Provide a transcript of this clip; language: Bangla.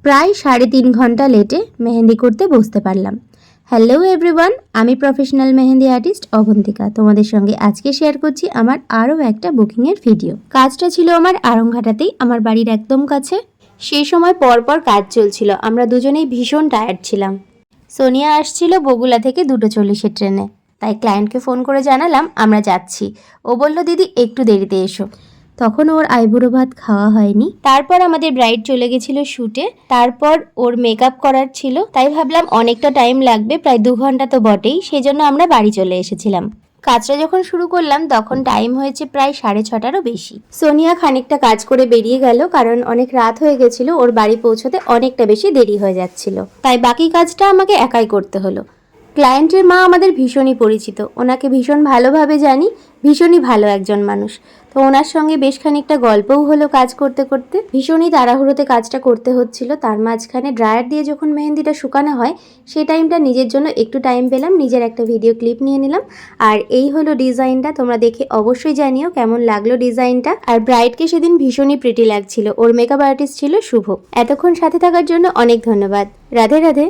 প্রায় 3.5 ঘন্টা লেটে মেহেন্দি করতে বসতে পারলাম। হ্যালো এভরিওয়ান, আমি প্রফেশনাল মেহেন্দি আর্টিস্ট অবন্তিকা। তোমাদের সঙ্গে আজকে শেয়ার করছি আমার আরও একটা বুকিংয়ের ভিডিও। কাজটা ছিল আমার আড়ংঘাটাতেই, আমার বাড়ির একদম কাছে। সেই সময় পরপর কাজ চলছিল, আমরা দুজনেই ভীষণ টায়ার্ড ছিলাম। সোনিয়া আসছিল বগুলা থেকে 2:40 ট্রেনে, তাই ক্লায়েন্টকে ফোন করে জানালাম আমরা যাচ্ছি। ও বলল দিদি একটু দেরিতে এসো। তখন ওর আইবুড়ো ভাত খাওয়া হয়নি। তারপর আমাদের ব্রাইড চলে গেছিল শ্যুটে, তারপর ওর মেকআপ করার ছিল, তাই ভাবলাম অনেকটা টাইম লাগবে, প্রায় 2 ঘন্টা তো বটেই, সেজন্য আমরা বাড়ি চলে এসেছিলাম। কাজটা যখন শুরু করলাম তখন টাইম হয়েছে প্রায় 6:30টারও বেশি। সোনিয়া খানিকটা কাজ করে বেরিয়ে গেল, কারণ অনেক রাত হয়ে গেছিল, ওর বাড়ি পৌঁছতে অনেকটা বেশি দেরি হয়ে যাচ্ছিল, তাই বাকি কাজটা আমাকে একাই করতে হলো। ক্লায়েন্টের মা আমাদের ভীষণই পরিচিত, ওনাকে ভীষণ ভালোভাবে জানি, ভীষণই ভালো একজন মানুষ। তো ওনার সঙ্গে বেশ খানিকটা গল্পও হলো কাজ করতে করতে। ভীষণই তাড়াহুড়োতে কাজটা করতে হচ্ছিল, তার মাঝখানে ড্রায়ার দিয়ে যখন মেহেন্দিটা শুকানো হয় সেই টাইমটা নিজের জন্য একটু টাইম পেলাম, নিজের একটা ভিডিও ক্লিপ নিয়ে নিলাম। আর এই হলো ডিজাইনটা, তোমরা দেখে অবশ্যই জানিও কেমন লাগলো ডিজাইনটা। আর ব্রাইডকে সেদিন ভীষণই প্রিটি লাগছিল, ওর মেকআপ আর্টিস্ট ছিল শুভ। এতক্ষণ সাথে থাকার জন্য অনেক ধন্যবাদ। রাধে রাধে।